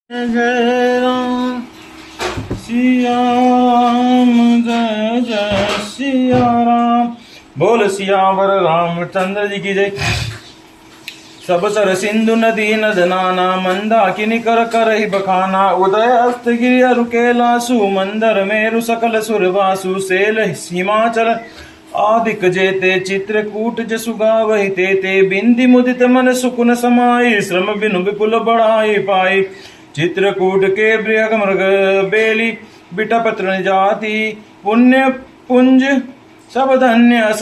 जय राम सिया राम, जय जय सिया राम। बोल सियावर रामचंद्र जी की जय। सब सर सिंधु नदी नद नाना, मंदाकिनी कर कर ही बखाना। उदय अस्त गिरि अरु कैलासु, मंदर मेरु सकल सुरवासु। सेल हिमाचल आदिक जेते, चित्रकूट जसु गावहि तेते। बिंदि मुदित मन सुकुन समाई, श्रम बिनु विपुल बढ़ाई पाई। चित्रकूट के बृहग मृग बेली, बिटपत्र जाति। पुण्य पुंज सब धन्य अस,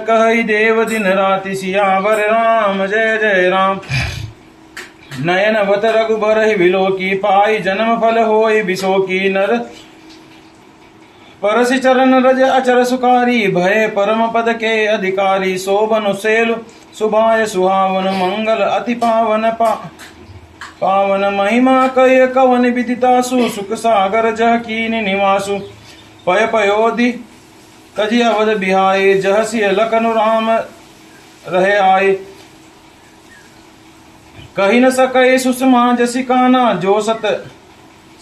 कहि देव दिन राति। सियावर राम जय जय राम। नयन वत रघुबर ही बिलोकी, पाई जन्म फल होई बिसोकी। नर परसि चरण रज अचर सुकारी, भय परम पद के अधिकारी। शोभन सेलु सुभाय सुहावन, मंगल अति पावन पावन। महिमा कय कवन विदितासु, सुख सागर जह कीन निवासु। पय पयोधि तजि अवध बिहाय, जह सिय लखनु राम रहे आए। कही न सकै सुषमा जसि काना, जो सत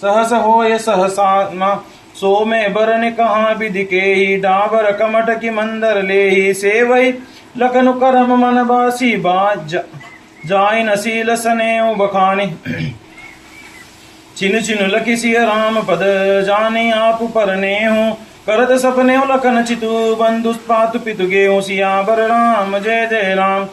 सहस होय सहसाना। सो में बरन कहाँ विधि के ही, डाबर कमट की मंदर ले ही। सेवई लखनु करम मन बासी, बाज जाय नसील सनेऊ बखानी। छिन छिन लखि सिय राम पद, जाने आप परने हूँ। करत सपने लखन चितु, बंधु पातु पितु गेहूँ। सियावर राम जय जय राम।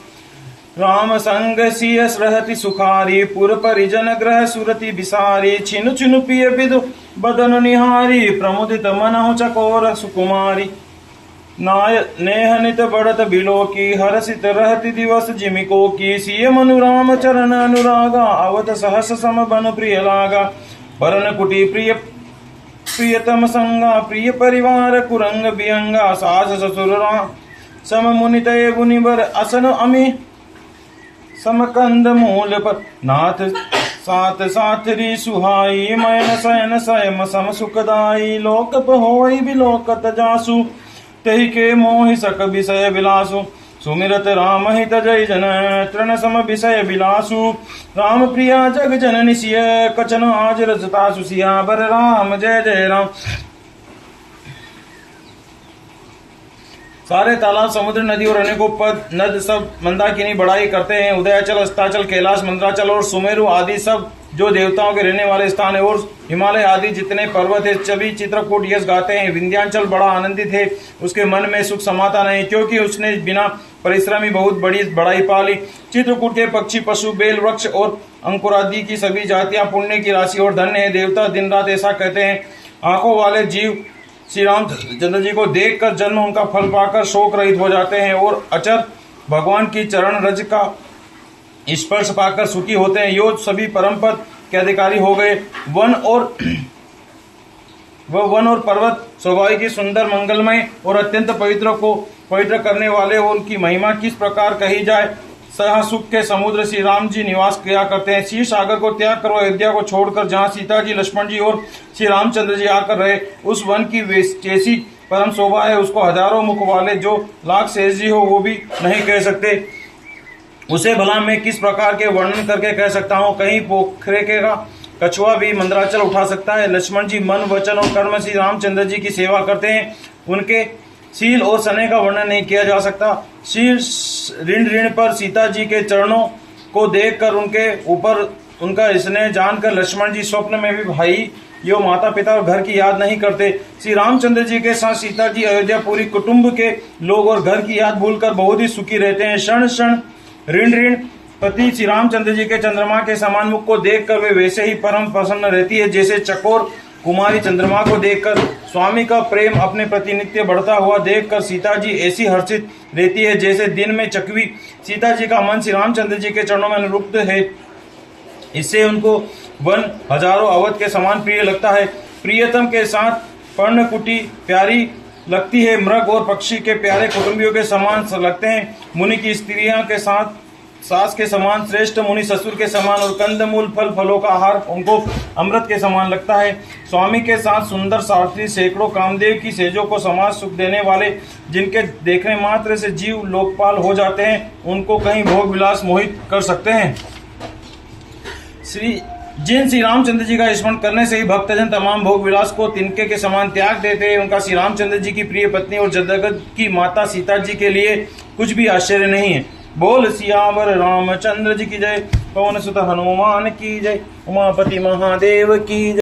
राम संग सिय रहति सुखारी, पुर परिजन ग्रह सुरति बिसारी। छिनु छिनु पिय बिदु बदन निहारी, प्रमुदित मनहु चकोर सुकुमारी। नाय नेह नित बढ़त बिलोकी, हरसित रहति दिवस जिमिको की। सिय मनु राम चरण अनुरागा, अवत सहस सम बन प्रिय लागा। परन कुटी प्रिय प्रियतम संगा, प्रिय परिवार कुरंग बियंगा। सास ससुर राम सम मुनितय मुनिवर, असन अमि समकंद मूल पर। नाथ साथ साथरी सुहाई, मयन सयन सयम सम सुखदाई। लोकप होई बिलोकत जासु, तहि के मोहि सक विषय विलासु। सुमिरत राम हित जय जन, तृण सम विषय विलासु। राम प्रिया जग जननि सिय, कचन आज रजतासु। सियावर राम जय जय राम। सारे तालाब समुद्र नदी और अनेकों पद नद सब मंदाकिनी बढ़ाई करते हैं। उदयाचल अस्ताचल कैलाश मंद्राचल और सुमेरु आदि सब जो देवताओं के रहने वाले स्थान है, और हिमालय आदि जितने पर्वत है सभी चित्रकूट यश गाते हैं। विंध्याचल बड़ा आनंदित है, उसके मन में सुख समाता नहीं, क्योंकि उसने बिना परिश्रमी बहुत बड़ी बढ़ाई पाली। चित्रकूट के पक्षी पशु बेल वृक्ष और अंकुरादि की सभी जातियां पुण्य की राशि और धन्य है। देवता दिन रात ऐसा कहते हैं। आंखों वाले जीव श्री रामचंद्र जी को देखकर जन्म उनका फल पाकर शोक रहित हो जाते हैं, और अचर भगवान की चरण रज का स्पर्श पाकर सुखी होते हैं। यो सभी परम पद के अधिकारी हो गए। वन और पर्वत स्वाभाविक की सुंदर मंगलमय और अत्यंत पवित्र करने वाले, उनकी महिमा किस प्रकार कही जाए। सह सुख के समुद्र श्री राम जी निवास किया करते हैं। क्षीर सागर को त्याग कर अयोध्या को छोड़कर जहाँ सीता जी लक्ष्मण जी और श्री रामचंद्र जी आकर रहे, उस वन की जैसी परम शोभा है, उसको हजारों मुख वाले जो लाख शेष जी हो वो भी नहीं कह सकते। उसे भला मैं किस प्रकार के वर्णन करके कह सकता हूँ। कहीं पोखरे का कछुआ भी मंदराचल उठा सकता है। लक्ष्मण जी मन वचन और कर्म श्री रामचंद्र जी की सेवा करते हैं। उनके शील और स्नेह का वर्णन नहीं किया जा सकता। शील ऋण ऋण पर सीता जी के चरणों को देखकर उनके ऊपर उनका स्नेह जानकर लक्ष्मण जी स्वप्न में भी भाई यो माता पिता और घर की याद नहीं करते। श्री रामचंद्र जी के साथ सीता जी अयोध्या पूरी कुटुंब के लोग और घर की याद भूलकर बहुत ही सुखी रहते हैं। क्षण क्षण ऋण ऋण पति श्री रामचंद्र जी के चंद्रमा के समान मुख को देखकर वे वैसे ही परम प्रसन्न रहती है, जैसे चकोर कुमारी चंद्रमा को देखकर। स्वामी का प्रेम अपने प्रति नित्य बढ़ता हुआ देखकर सीता जी ऐसी हर्षित रहती है, जैसे दिन में चकवी। सीता जी का मन श्री रामचंद्र जी के चरणों में अनुरुक्त है, इससे उनको वन हजारों अवध के समान प्रिय लगता है। प्रियतम के साथ पर्णकुटी प्यारी लगती है, मृग और पक्षी के प्यारे कुटुंबियों के समान लगते हैं। मुनि की स्त्रियां के साथ सास के समान, श्रेष्ठ मुनि ससुर के समान, और कंदमूल फल फलों का आहार उनको अमृत के समान लगता है। स्वामी के साथ सुंदर सारथी सैकड़ों कामदेव की सेजों को समाज सुख देने वाले, जिनके देखने मात्र से जीव लोकपाल हो जाते हैं, उनको कहीं भोग विलास मोहित कर सकते हैं। श्री जिन श्री रामचंद्र जी का स्मरण करने से ही भक्तजन तमाम भोग विलास को तिनके के समान त्याग देते हैं, उनका श्री रामचंद्र जी की प्रिय पत्नी और जगत की माता सीता जी के लिए कुछ भी आश्चर्य नहीं है। बोल सियावर रामचंद्र जी की जय, पवन सुत हनुमान की जय, उमापति महादेव की जय।